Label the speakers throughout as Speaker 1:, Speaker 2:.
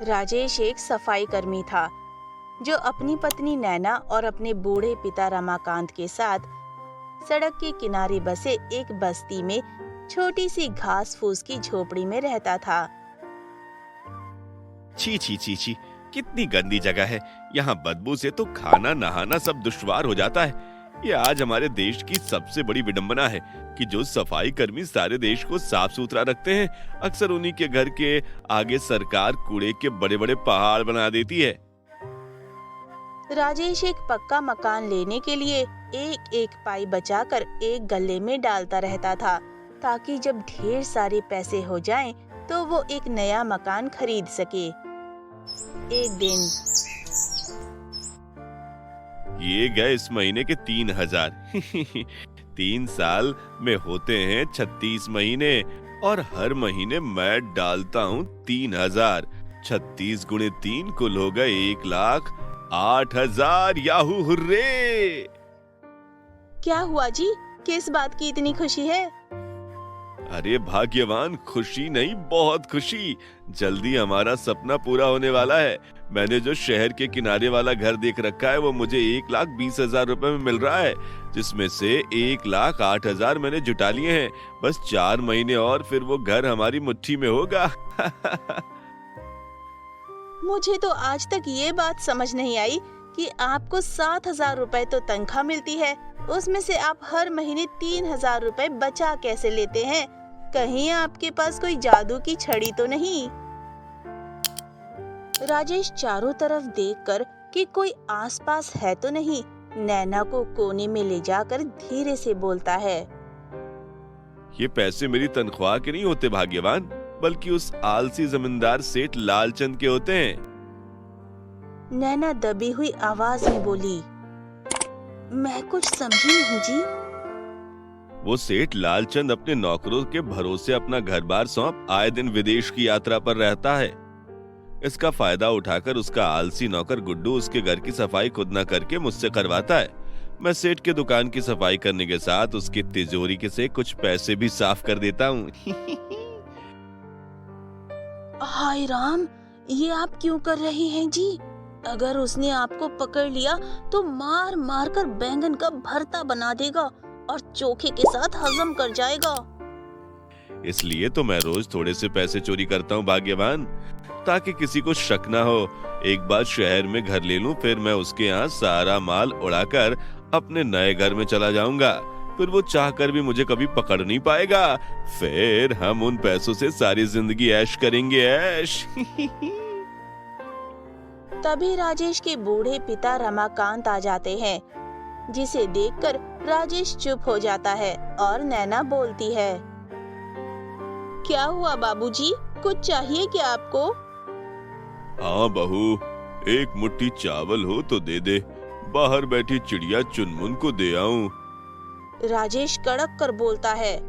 Speaker 1: राजेश एक सफाई कर्मी था जो अपनी पत्नी नैना और अपने बूढ़े पिता रमाकांत के साथ सड़क के किनारे बसे एक बस्ती में छोटी सी घास फूस की झोपड़ी में रहता था।
Speaker 2: छी छी छी छी, कितनी गंदी जगह है। यहाँ बदबू से तो खाना नहाना सब दुश्वार हो जाता है। ये आज हमारे देश की सबसे बड़ी विडंबना है कि जो सफाई कर्मी सारे देश को साफ सुथरा रखते हैं, अक्सर उन्हीं के घर के आगे सरकार कूड़े के बड़े बड़े पहाड़ बना देती है।
Speaker 1: राजेश एक पक्का मकान लेने के लिए एक एक पाई बचाकर एक गल्ले में डालता रहता था, ताकि जब ढेर सारे पैसे हो जाएं, तो वो एक नया मकान खरीद सके। एक दिन
Speaker 2: ये गए इस महीने के 3,000। 3 साल में होते हैं 36 महीने और हर महीने मैं डालता हूँ 3,000। 36 गुणे 3 कुल हो गए 1,08,000। Yahoo hurray!
Speaker 1: क्या हुआ जी? किस बात की इतनी खुशी है?
Speaker 2: अरे भाग्यवान, खुशी नहीं, बहुत खुशी। जल्दी हमारा सपना पूरा होने वाला है। मैंने जो शहर के किनारे वाला घर देख रखा है वो मुझे 1,20,000 रुपए में मिल रहा है, जिसमें से 1,08,000 मैंने जुटा लिए हैं। बस 4 महीने और फिर वो घर हमारी मुट्ठी में होगा।
Speaker 1: मुझे तो आज तक ये बात समझ नहीं आई कि आपको 7,000 रुपए तो तनख्वाह मिलती है, उसमें से आप हर महीने 3,000 रुपए बचा कैसे लेते हैं? कहीं आपके पास कोई जादू की छड़ी तो नहीं? राजेश चारों तरफ देखकर कि कोई आसपास है तो नहीं, नैना को कोने में ले जाकर धीरे से बोलता है।
Speaker 2: ये पैसे मेरी तनख्वाह के नहीं होते भाग्यवान, बल्कि उस आलसी जमींदार सेठ लालचंद के होते हैं।
Speaker 1: नैना दबी हुई आवाज में बोली, मैं कुछ समझी नहीं जी।
Speaker 2: वो सेठ लालचंद अपने नौकरों के भरोसे अपना घर बार सौंप आए दिन विदेश की यात्रा पर रहता है। इसका फायदा उठाकर उसका आलसी नौकर गुड्डू उसके घर की सफाई खुद न करके मुझसे करवाता है। मैं सेठ के दुकान की सफाई करने के साथ उसकी तिजोरी के से कुछ पैसे भी साफ कर देता हूँ।
Speaker 1: हाय राम, ये आप क्यों कर रहे हैं जी? अगर उसने आपको पकड़ लिया तो मार मार कर बैंगन का भरता बना देगा और चोखे के साथ हजम कर जाएगा।
Speaker 2: इसलिए तो मैं रोज थोड़े से पैसे चोरी करता हूँ भाग्यवान, ताकि किसी को शक ना हो। एक बार शहर में घर ले लूं, फिर मैं उसके यहाँ सारा माल उड़ाकर अपने नए घर में चला जाऊंगा। फिर वो चाहकर भी मुझे कभी पकड़ नहीं पाएगा। फिर हम उन पैसों से सारी जिंदगी ऐश करेंगे, ऐश।
Speaker 1: तभी राजेश के बूढ़े पिता रमाकांत आ जाते हैं, जिसे देखकर राजेश चुप हो जाता है और नैना बोलती है, क्या हुआ बाबूजी, कुछ चाहिए क्या आपको?
Speaker 2: हाँ बहू, एक मुट्ठी चावल हो तो दे दे, बाहर बैठी चिड़िया चुनमुन को दे आऊं।
Speaker 1: राजेश कड़क कर बोलता है,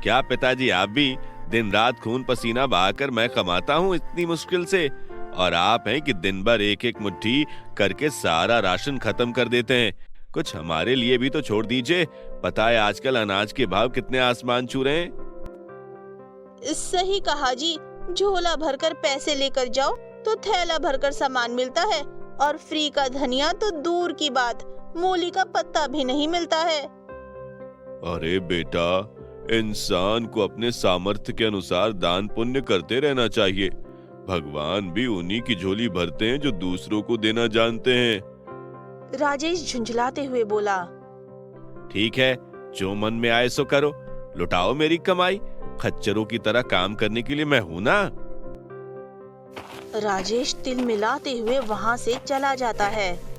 Speaker 2: क्या पिताजी आप भी? दिन रात खून पसीना बहाकर मैं कमाता हूँ इतनी मुश्किल से, और आप हैं कि दिन भर एक एक मुट्ठी करके सारा राशन खत्म कर देते हैं। कुछ हमारे लिए भी तो छोड़ दीजिए। पता है आजकल अनाज के भाव कितने आसमान छू रहे हैं।
Speaker 1: सही कहा जी, झोला भरकर पैसे लेकर जाओ तो थैला भरकर सामान मिलता है, और फ्री का धनिया तो दूर की बात, मूली का पत्ता भी नहीं मिलता है।
Speaker 2: अरे बेटा, इंसान को अपने सामर्थ्य के अनुसार दान पुण्य करते रहना चाहिए। भगवान भी उन्हीं की झोली भरते हैं जो दूसरों को देना जानते हैं।
Speaker 1: राजेश झुंझलाते हुए बोला,
Speaker 2: ठीक है, जो मन में आए सो करो, लुटाओ मेरी कमाई। खच्चरों की तरह काम करने के लिए मैं हूं ना।
Speaker 1: राजेश तिल मिलाते हुए वहां से चला जाता है।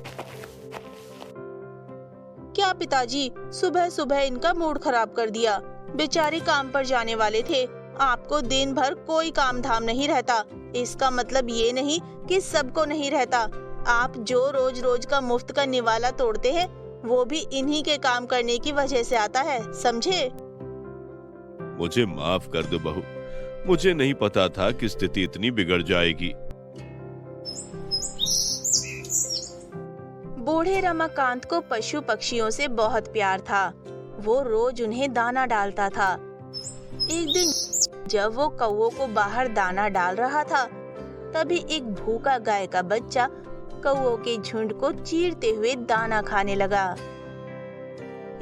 Speaker 1: क्या पिताजी, सुबह सुबह इनका मूड खराब कर दिया। बेचारे काम पर जाने वाले थे, आपको दिन भर कोई काम धाम नहीं रहता। इसका मतलब ये नहीं कि सबको नहीं रहता। आप जो रोज रोज का मुफ्त का निवाला तोड़ते हैं, वो भी इन्हीं के काम करने की वजह से आता है, समझे?
Speaker 2: मुझे माफ कर दो बहू, मुझे नहीं पता था कि स्थिति इतनी बिगड़ जाएगी।
Speaker 1: बूढ़े रमाकांत को पशु पक्षियों से बहुत प्यार था। वो रोज उन्हें दाना डालता था। एक दिन जब वो कौवों को बाहर दाना डाल रहा था, तभी एक भूखा गाय का बच्चा कौवों के झुंड को चीरते हुए दाना खाने लगा।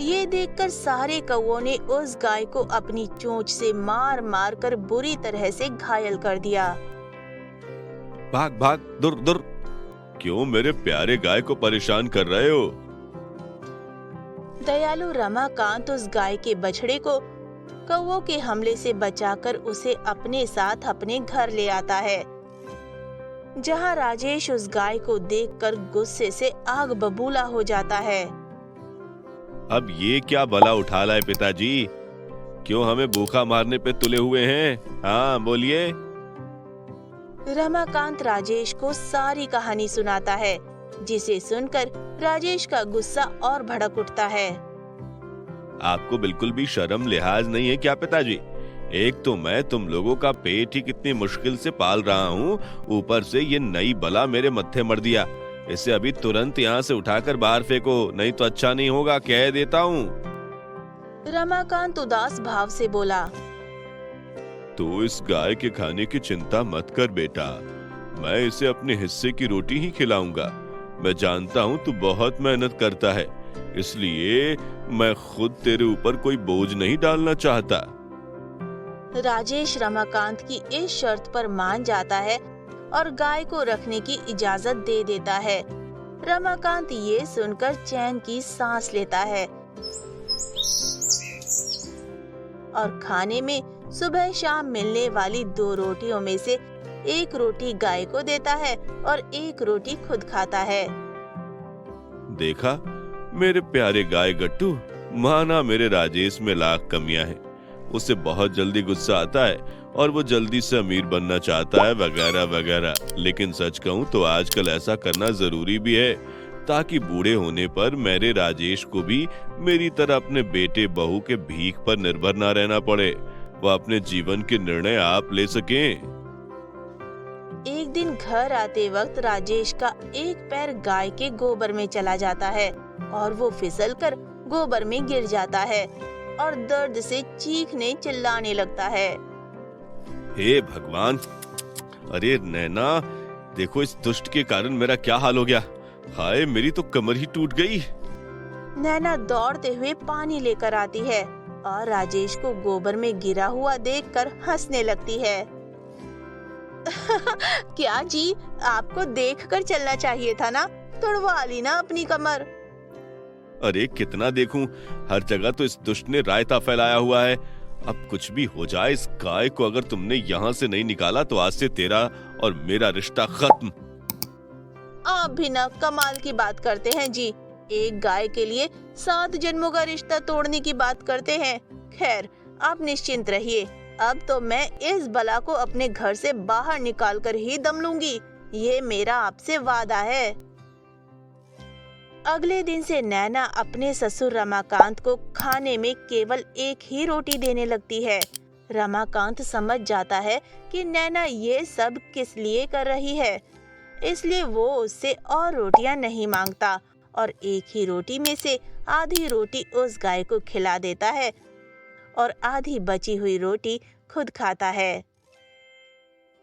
Speaker 1: ये देखकर सारे कौवों ने उस गाय को अपनी चोंच से मार मार कर बुरी तरह से घायल कर दिया।
Speaker 2: भाग भाग, दूर दूर। क्यों मेरे प्यारे गाय को परेशान कर रहे हो?
Speaker 1: दयालु रमाकांत उस गाय के बछड़े को कौवों के हमले से बचाकर उसे अपने साथ अपने घर ले आता है, जहां राजेश उस गाय को देखकर गुस्से से आग बबूला हो जाता है।
Speaker 2: अब ये क्या भला उठा लाए पिताजी? क्यों हमें भूखा मारने पे तुले हुए हैं? हाँ बोलिए।
Speaker 1: रमाकांत राजेश को सारी कहानी सुनाता है, जिसे सुनकर राजेश का गुस्सा और भड़क उठता है।
Speaker 2: आपको बिल्कुल भी शर्म लिहाज नहीं है क्या पिताजी? एक तो मैं तुम लोगों का पेट ही कितनी मुश्किल से पाल रहा हूँ, ऊपर से ये नई बला मेरे मत्थे मर दिया। इसे अभी तुरंत यहाँ से उठाकर बाहर फेंको, नहीं तो अच्छा नहीं होगा, कह देता हूँ।
Speaker 1: रमाकांत उदास भाव से बोला।
Speaker 2: तो इस गाय के खाने की चिंता मत कर बेटा, मैं इसे अपने हिस्से की रोटी ही खिलाऊंगा। मैं जानता हूँ तू बहुत मेहनत करता है, इसलिए मैं खुद तेरे ऊपर कोई बोझ नहीं डालना चाहता।
Speaker 1: राजेश रमाकांत की इस शर्त पर मान जाता है और गाय को रखने की इजाजत दे देता है। रमाकांत ये सुनकर चैन की सांस लेता है और खाने में सुबह शाम मिलने वाली 2 रोटियों में से एक रोटी गाय को देता है और एक रोटी खुद खाता है।
Speaker 2: देखा मेरे प्यारे गाय गट्टू, माना मेरे राजेश में लाख कमियां हैं। उसे बहुत जल्दी गुस्सा आता है और वो जल्दी से अमीर बनना चाहता है वगैरह वगैरह। लेकिन सच कहूँ तो आजकल ऐसा करना जरूरी भी है, ताकि बूढ़े होने पर मेरे राजेश को भी मेरी तरह अपने बेटे बहू के भीख पर निर्भर ना रहना पड़े। वह अपने जीवन के निर्णय आप ले सकें।
Speaker 1: एक दिन घर आते वक्त राजेश का एक पैर गाय के गोबर में चला जाता है और वो फिसलकर गोबर में गिर जाता है और दर्द से चीखने चिल्लाने लगता है।
Speaker 2: हे भगवान! अरे नैना, देखो इस दुष्ट के कारण मेरा क्या हाल हो गया। हाय, मेरी तो कमर ही टूट गई।
Speaker 1: नैना दौड़ते हुए पानी लेकर आती है और राजेश को गोबर में गिरा हुआ देखकर हंसने लगती है। क्या जी, आपको देखकर चलना चाहिए था ना, तुड़वा ली ना अपनी कमर।
Speaker 2: अरे कितना देखूं, हर जगह तो इस दुष्ट ने रायता फैलाया हुआ है। अब कुछ भी हो जाए, इस गाय को अगर तुमने यहाँ से नहीं निकाला तो आज से तेरा और मेरा रिश्ता खत्म।
Speaker 1: आप भी ना कमाल की बात करते हैं जी, एक गाय के लिए 7 जन्मों का रिश्ता तोड़ने की बात करते हैं। खैर, आप निश्चिंत रहिए, अब तो मैं इस बला को अपने घर से बाहर निकाल कर ही दम लूंगी। ये मेरा आपसे वादा है। अगले दिन से नैना अपने ससुर रमाकांत को खाने में केवल एक ही रोटी देने लगती है। रमाकांत समझ जाता है कि नैना ये सब किस लिए कर रही है, इसलिए वो उससे और रोटियां नहीं मांगता और एक ही रोटी में से आधी रोटी उस गाय को खिला देता है और आधी बची हुई रोटी खुद खाता है।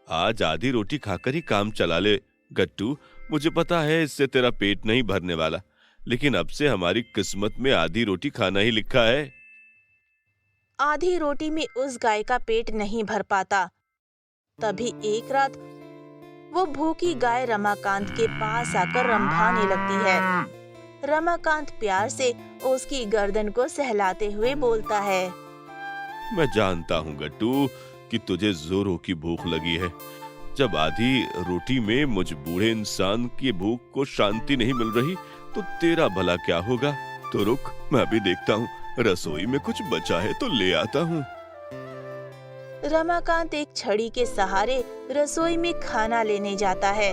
Speaker 2: आज आधी रोटी खाकर ही काम चला ले गट्टू। मुझे पता है इससे तेरा पेट नहीं भरने वाला, लेकिन अब से हमारी किस्मत में आधी रोटी खाना ही लिखा है।
Speaker 1: आधी रोटी में उस गाय का पेट नहीं भर पाता। तभी एक रात वो भूखी गाय रमाकांत के पास आकर रंभाने लगती है। रमाकांत प्यार से उसकी गर्दन को सहलाते हुए बोलता है।
Speaker 2: मैं जानता हूँ गट्टू कि तुझे जोरों की भूख लगी है। जब आधी रोटी में मुझ बूढ़े इंसान की भूख को शांति नहीं मिल रही तो तेरा भला क्या होगा। तो रुक, मैं अभी देखता हूँ, रसोई में कुछ बचा है तो ले आता हूँ।
Speaker 1: रमाकांत एक छड़ी के सहारे रसोई में खाना लेने जाता है।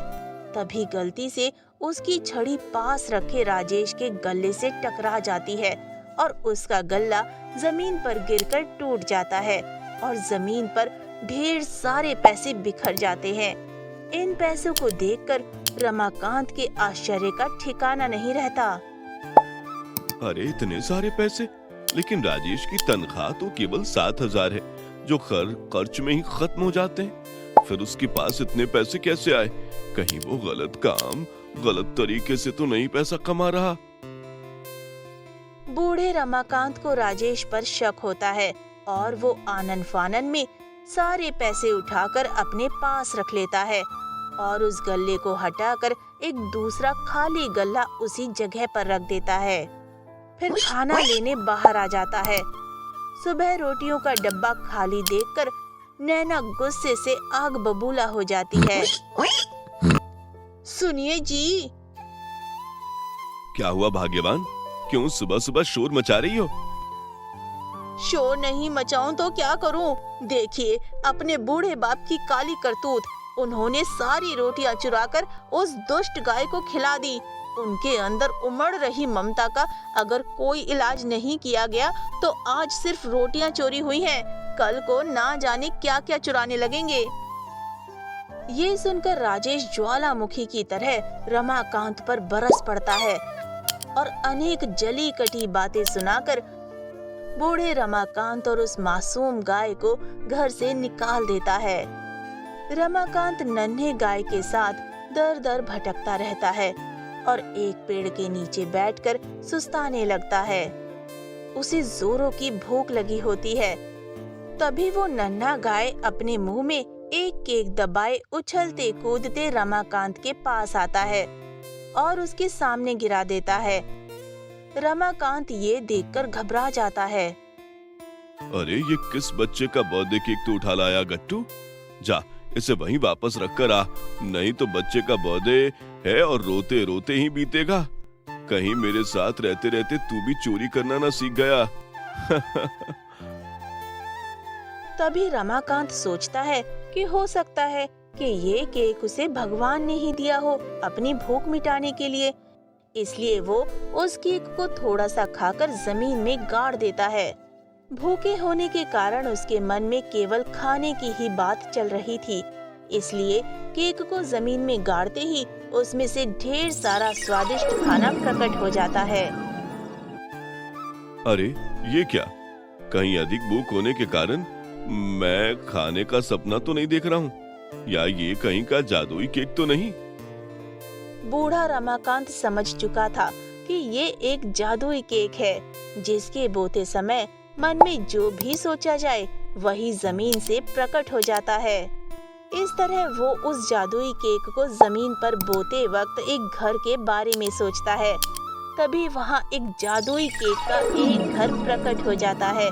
Speaker 1: तभी गलती से उसकी छड़ी पास रखे राजेश के गले से टकरा जाती है और उसका गल्ला जमीन पर गिरकर टूट जाता है और जमीन पर ढेर सारे पैसे बिखर जाते हैं। इन पैसों को देखकर रमाकांत के आश्चर्य का ठिकाना नहीं रहता।
Speaker 2: अरे इतने सारे पैसे, लेकिन राजेश की तनख्वाह तो केवल 7,000 है। जो खर्च में ही खत्म हो जाते हैं। फिर उसके पास इतने पैसे कैसे आए? कहीं वो गलत तरीके से तो नहीं पैसा कमा रहा।
Speaker 1: बूढ़े रमाकांत को राजेश पर शक होता है और वो आनन फानन में सारे पैसे उठाकर अपने पास रख लेता है और उस गल्ले को हटाकर एक दूसरा खाली गल्ला उसी जगह पर रख देता है। फिर खाना लेने बाहर आ जाता है। सुबह रोटियों का डब्बा खाली देखकर नैना गुस्से से आग बबूला हो जाती है। सुनिए जी।
Speaker 2: क्या हुआ भाग्यवान? क्यों सुबह सुबह शोर मचा रही हो?
Speaker 1: शोर नहीं मचाऊं तो क्या करूं? देखिए अपने बूढ़े बाप की काली करतूत। उन्होंने सारी रोटियां चुराकर उस दुष्ट गाय को खिला दी। उनके अंदर उमड़ रही ममता का अगर कोई इलाज नहीं किया गया तो आज सिर्फ रोटियां चोरी हुई हैं, कल को ना जाने क्या क्या चुराने लगेंगे। ये सुनकर राजेश ज्वालामुखी की तरह रमाकांत पर बरस पड़ता है और अनेक जली कटी बातें सुनाकर बूढ़े रमाकांत और उस मासूम गाय को घर से निकाल देता है। रमाकांत नन्हे गाय के साथ दर दर भटकता रहता है और एक पेड़ के नीचे बैठकर सुस्ताने लगता है। उसे जोरों की भूख लगी होती है। तभी वो नन्हा गाय अपने मुंह में एक केक दबाए उछलते कूदते रमाकांत के पास आता है और उसके सामने गिरा देता है। रमाकांत ये देखकर घबरा जाता है।
Speaker 2: अरे ये किस बच्चे का बर्थडे केक तू उठा लाया गट्टू? जा इसे वहीं वापस रख कर आ, नहीं तो बच्चे का बर्थडे है और रोते रोते ही बीतेगा। कहीं मेरे साथ रहते रहते तू भी चोरी करना ना सीख गया।
Speaker 1: तभी रमाकांत सोचता है कि हो सकता है कि ये केक उसे भगवान ने ही दिया हो अपनी भूख मिटाने के लिए। इसलिए वो उस केक को थोड़ा सा खाकर जमीन में गाड़ देता है। भूखे होने के कारण उसके मन में केवल खाने की ही बात चल रही थी, इसलिए केक को जमीन में गाड़ते ही उसमें से ढेर सारा स्वादिष्ट खाना प्रकट हो जाता है।
Speaker 2: अरे ये क्या? कहीं अधिक भूख होने के कारण मैं खाने का सपना तो नहीं देख रहा हूँ, या ये कहीं का जादुई केक तो नहीं?
Speaker 1: बूढ़ा रमाकांत समझ चुका था कि ये एक जादुई केक है जिसके बोते समय मन में जो भी सोचा जाए वही जमीन से प्रकट हो जाता है। इस तरह वो उस जादुई केक को जमीन पर बोते वक्त एक घर के बारे में सोचता है। तभी वहाँ एक जादुई केक का एक घर प्रकट हो जाता है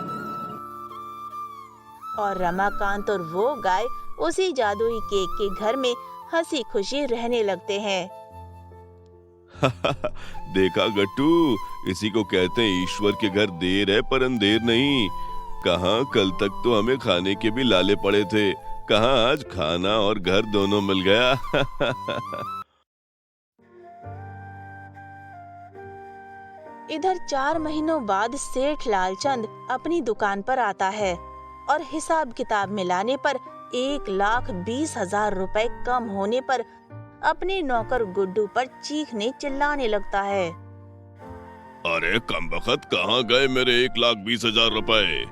Speaker 1: और रमाकांत और वो गाय उसी जादुई केक के घर में हंसी खुशी रहने लगते हैं।
Speaker 2: देखा गट्टू, इसी को कहते हैं ईश्वर के घर देर है पर अंधेर नहीं। कहाँ कल तक तो हमें खाने के भी लाले पड़े थे, कहाँ आज खाना और घर दोनों मिल गया।
Speaker 1: इधर 4 महीनों बाद सेठ लालचंद अपनी दुकान पर आता है और हिसाब किताब मिलाने पर 1,20,000 रुपए कम होने पर अपने नौकर गुड्डू पर चीखने चिल्लाने लगता है।
Speaker 2: अरे कमबख्त, कहाँ गए मेरे 1,20,000 रुपए?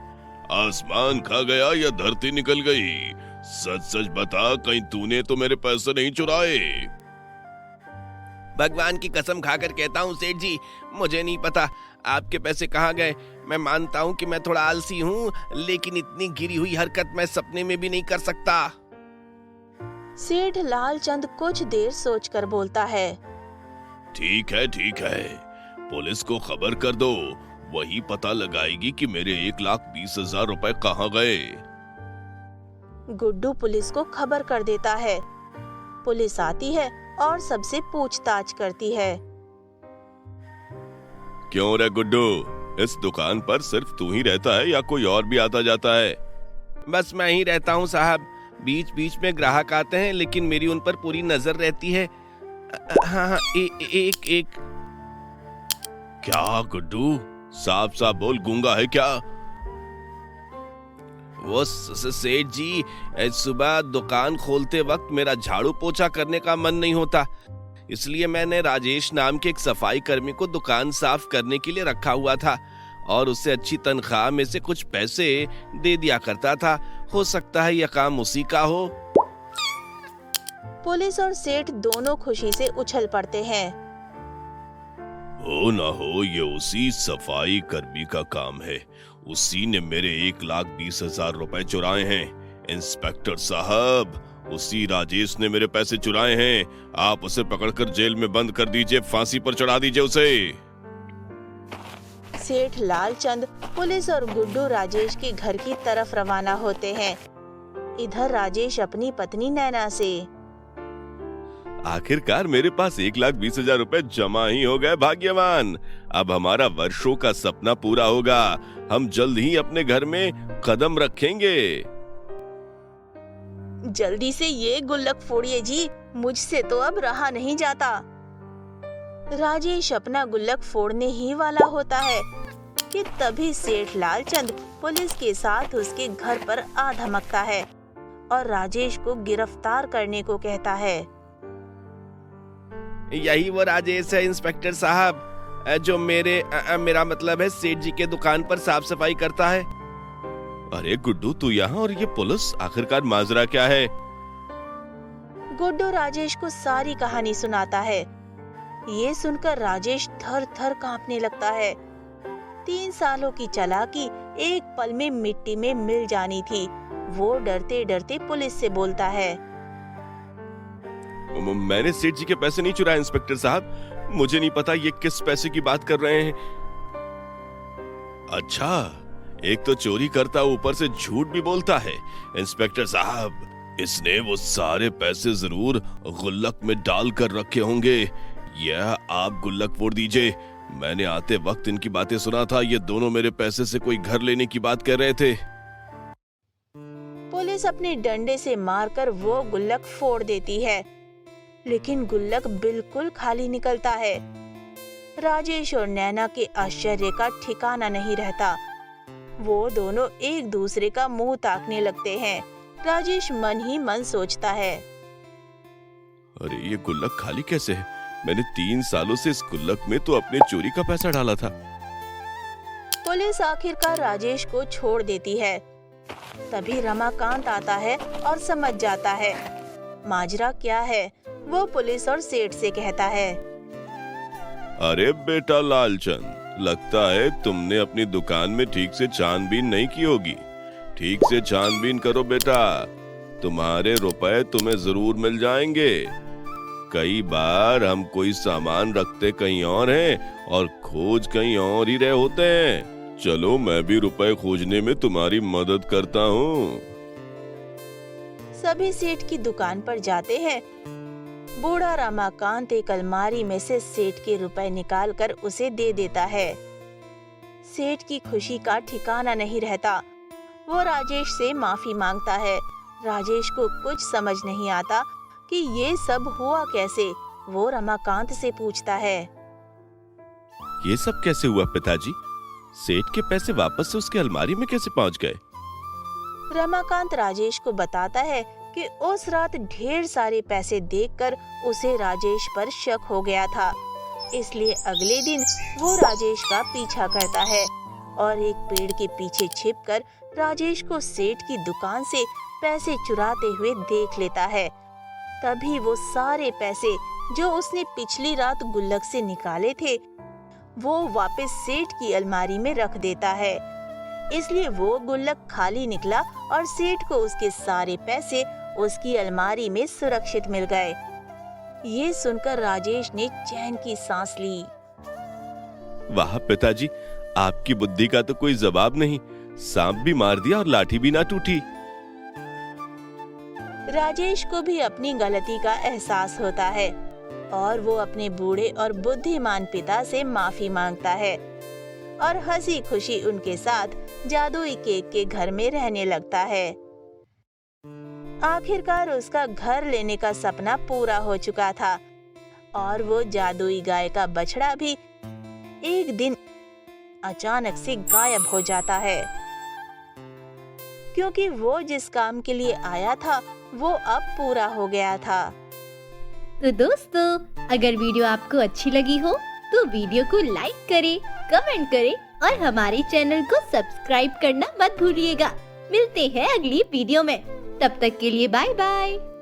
Speaker 2: आसमान खा गया या धरती निकल गई? सच सच बता, कहीं तूने तो मेरे पैसे नहीं चुराए?
Speaker 3: भगवान की कसम खाकर कहता हूँ सेठ जी, मुझे नहीं पता आपके पैसे कहाँ गए। मैं मानता हूँ कि मैं थोड़ा आलसी हूँ, लेकिन इतनी गिरी हुई हरकत मैं सपने में भी नहीं कर सकता।
Speaker 1: सेठ लालचंद कुछ देर सोचकर बोलता है,
Speaker 2: ठीक है, पुलिस को खबर कर दो, वही पता लगाएगी कि मेरे 1,20,000 रुपए कहाँ गए।
Speaker 1: गुड्डू पुलिस को खबर कर देता है। पुलिस आती है और सबसे पूछताछ करती है।
Speaker 2: क्यों रे गुड्डू, इस दुकान पर सिर्फ तू ही रहता है या कोई और भी आता जाता है?
Speaker 3: बस मैं ही रहता हूँ साहब, बीच बीच में ग्राहक आते हैं लेकिन मेरी उन पर पूरी नजर रहती है। हाँ, एक।
Speaker 2: क्या गुड्डू, साफ साफ बोल, गूंगा है क्या?
Speaker 3: वो सेठ जी, सुबह दुकान खोलते वक्त मेरा झाड़ू पोछा करने का मन नहीं होता, इसलिए मैंने राजेश नाम के एक सफाई कर्मी को दुकान साफ करने के लिए रखा हुआ था। और उसे अच्छी तनख्वाह में से कुछ पैसे दे दिया करता था। हो सकता है यह काम उसी का हो।
Speaker 1: पुलिस और सेठ दोनों खुशी से उछल पड़ते हैं।
Speaker 2: हो ना हो ये उसी सफाई कर्मी का काम है। उसी ने मेरे 1,20,000 रुपए चुराए हैं। इंस्पेक्टर साहब, उसी राजेश ने मेरे पैसे चुराए हैं। आप उसे पकड़कर जेल में बंद कर दीजिए, फांसी पर चढ़ा दीजिए उसे।
Speaker 1: सेठ लालचंद पुलिस और गुड्डू राजेश के घर की तरफ रवाना होते हैं। इधर राजेश अपनी पत्नी नैना से,
Speaker 2: आखिरकार मेरे पास 1,20,000 रुपए जमा ही हो गए भाग्यवान। अब हमारा वर्षों का सपना पूरा होगा। हम जल्द ही अपने घर में कदम रखेंगे।
Speaker 1: जल्दी से ये गुल्लक फोड़िए जी, मुझसे तो अब रहा नहीं जाता। राजेश अपना गुल्लक फोड़ने ही वाला होता है कि तभी सेठ लालचंद पुलिस के साथ उसके घर पर आ धमकता है और राजेश को गिरफ्तार करने को कहता है।
Speaker 3: यही वो राजेश है इंस्पेक्टर साहब, जो मेरा मतलब है सेठ जी के दुकान पर साफ सफाई करता है।
Speaker 2: अरे गुड्डू, तू यहाँ और ये पुलिस, आखिरकार माजरा क्या है?
Speaker 1: गुड्डू राजेश को सारी कहानी सुनाता है। ये सुनकर राजेश थर थर कांपने लगता है। 3 सालों की चालाकी एक पल में मिट्टी में मिल जानी थी। वो डरते डरते पुलिस से बोलता है,
Speaker 2: मैंने सेठ जी के पैसे नहीं चुराए इंस्पेक्टर साहब। मुझे नहीं पता ये किस पैसे की बात कर रहे हैं। अच्छा, एक तो चोरी करता ऊपर से झूठ भी बोलता है। इंस्पेक्टर साहब, इसने वो सारे पैसे जरूर गुल्लक में डाल कर रखे होंगे। यह आप गुल्लक फोड़ दीजिए। मैंने आते वक्त इनकी बातें सुना था। ये दोनों मेरे पैसे से कोई घर लेने की बात कर रहे थे।
Speaker 1: पुलिस अपने डंडे से मारकर वो गुल्लक फोड़ देती है, लेकिन गुल्लक बिल्कुल खाली निकलता है। राजेश और नैना के आश्चर्य का ठिकाना नहीं रहता। वो दोनों एक दूसरे का मुंह ताकने लगते हैं। राजेश मन ही मन सोचता है,
Speaker 2: अरे ये गुल्लक खाली कैसे है? मैंने 3 सालों से इस गुल्लक में तो अपने चोरी का पैसा डाला था।
Speaker 1: पुलिस आखिरकार राजेश को छोड़ देती है। तभी रमाकांत आता है और समझ जाता है माजरा क्या है। वो पुलिस और सेठ से कहता है,
Speaker 2: अरे बेटा लालचंद, लगता है तुमने अपनी दुकान में ठीक से छानबीन नहीं की होगी। ठीक से छानबीन करो बेटा, तुम्हारे रुपए तुम्हें जरूर मिल जाएंगे। कई बार हम कोई सामान रखते कहीं और हैं और खोज कहीं और ही रहे होते हैं। चलो मैं भी रुपए खोजने में तुम्हारी मदद करता हूँ।
Speaker 1: सभी सेठ की दुकान पर जाते हैं। बूढ़ा रमाकांत एक अलमारी में से सेठ के रुपए निकालकर उसे दे देता है। सेठ की खुशी का ठिकाना नहीं रहता। वो राजेश से माफी मांगता है। राजेश को कुछ समझ नहीं आता कि ये सब हुआ कैसे। वो रमाकांत से पूछता है,
Speaker 2: ये सब कैसे हुआ पिताजी? सेठ के पैसे वापस से उसके अलमारी में कैसे पहुंच गए?
Speaker 1: रमाकांत राजेश को बताता है कि उस रात ढेर सारे पैसे देखकर उसे राजेश पर शक हो गया था। इसलिए अगले दिन वो राजेश का पीछा करता है और एक पेड़ के पीछे छिपकर राजेश को सेठ की दुकान से पैसे चुराते हुए देख लेता है। तभी वो सारे पैसे जो उसने पिछली रात गुल्लक से निकाले थे, वो वापस सेठ की अलमारी में रख देता है। इसलिए वो गुल्लक खाली निकला और सेठ को उसके सारे पैसे उसकी अलमारी में सुरक्षित मिल गए। ये सुनकर राजेश ने चैन की सांस ली।
Speaker 2: वाह पिताजी, आपकी बुद्धि का तो कोई जवाब नहीं। सांप भी मार दिया और लाठी भी ना टूटी।
Speaker 1: राजेश को भी अपनी गलती का एहसास होता है और वो अपने बूढ़े और बुद्धिमान पिता से माफी मांगता है और हंसी खुशी उनके साथ जादुई केक के घर में रहने लगता है। आखिरकार उसका घर लेने का सपना पूरा हो चुका था और वो जादुई गाय का बछड़ा भी एक दिन अचानक से गायब हो जाता है, क्योंकि वो जिस काम के लिए आया था वो अब पूरा हो गया था।
Speaker 4: तो दोस्तों, अगर वीडियो आपको अच्छी लगी हो तो वीडियो को लाइक करें, कमेंट करें और हमारे चैनल को सब्सक्राइब करना मत भूलिएगा। मिलते हैं अगली वीडियो में, तब तक के लिए बाय बाय।